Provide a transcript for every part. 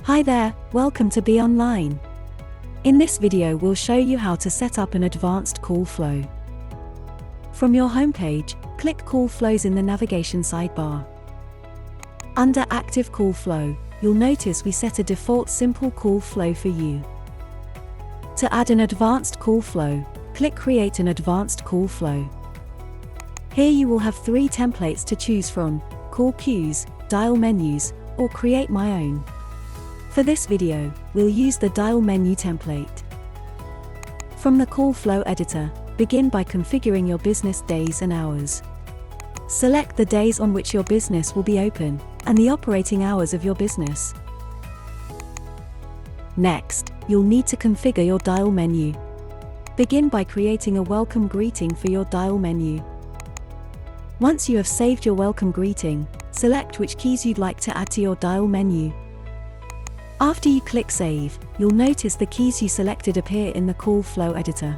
Hi there, welcome to MYbOnline. In this video we'll show you how to set up an advanced call flow. From your homepage, click Call Flows in the navigation sidebar. Under Active Call Flow, you'll notice we set a default simple call flow for you. To add an advanced call flow, click Create an advanced call flow. Here you will have 3 templates to choose from: call queues, dial menus, or create my own. For this video, we'll use the dial menu template. From the call flow editor, begin by configuring your business days and hours. Select the days on which your business will be open, and the operating hours of your business. Next, you'll need to configure your dial menu. Begin by creating a welcome greeting for your dial menu. Once you have saved your welcome greeting, select which keys you'd like to add to your dial menu. After you click Save, you'll notice the keys you selected appear in the call flow editor.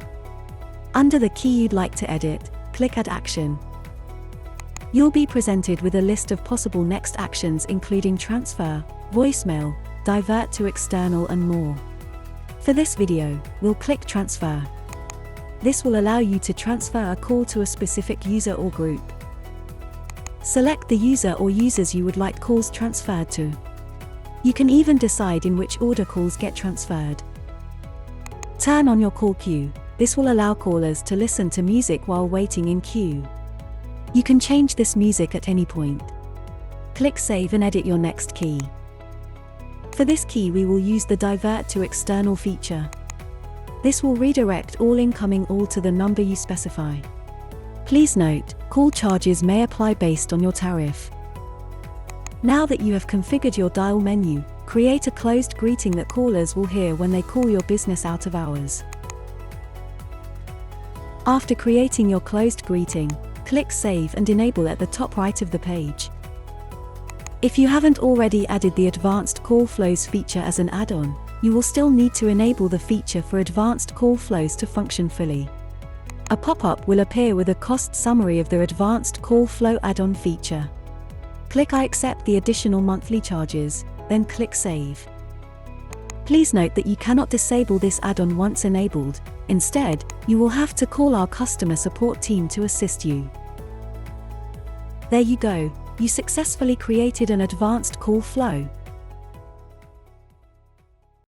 Under the key you'd like to edit, click Add Action. You'll be presented with a list of possible next actions including transfer, voicemail, divert to external and more. For this video, we'll click Transfer. This will allow you to transfer a call to a specific user or group. Select the user or users you would like calls transferred to. You can even decide in which order calls get transferred. Turn on your call queue. This will allow callers to listen to music while waiting in queue. You can change this music at any point. Click Save and edit your next key. For this key we will use the Divert to External feature. This will redirect all incoming calls to the number you specify. Please note, call charges may apply based on your tariff. Now that you have configured your dial menu, create a closed greeting that callers will hear when they call your business out of hours. After creating your closed greeting, click Save and Enable at the top right of the page. If you haven't already added the Advanced Call Flows feature as an add-on, you will still need to enable the feature for Advanced Call Flows to function fully. A pop-up will appear with a cost summary of the Advanced Call Flow add-on feature. Click I accept the additional monthly charges, then click Save. Please note that you cannot disable this add-on once enabled. Instead, you will have to call our customer support team to assist you. There you go, you successfully created an advanced call flow.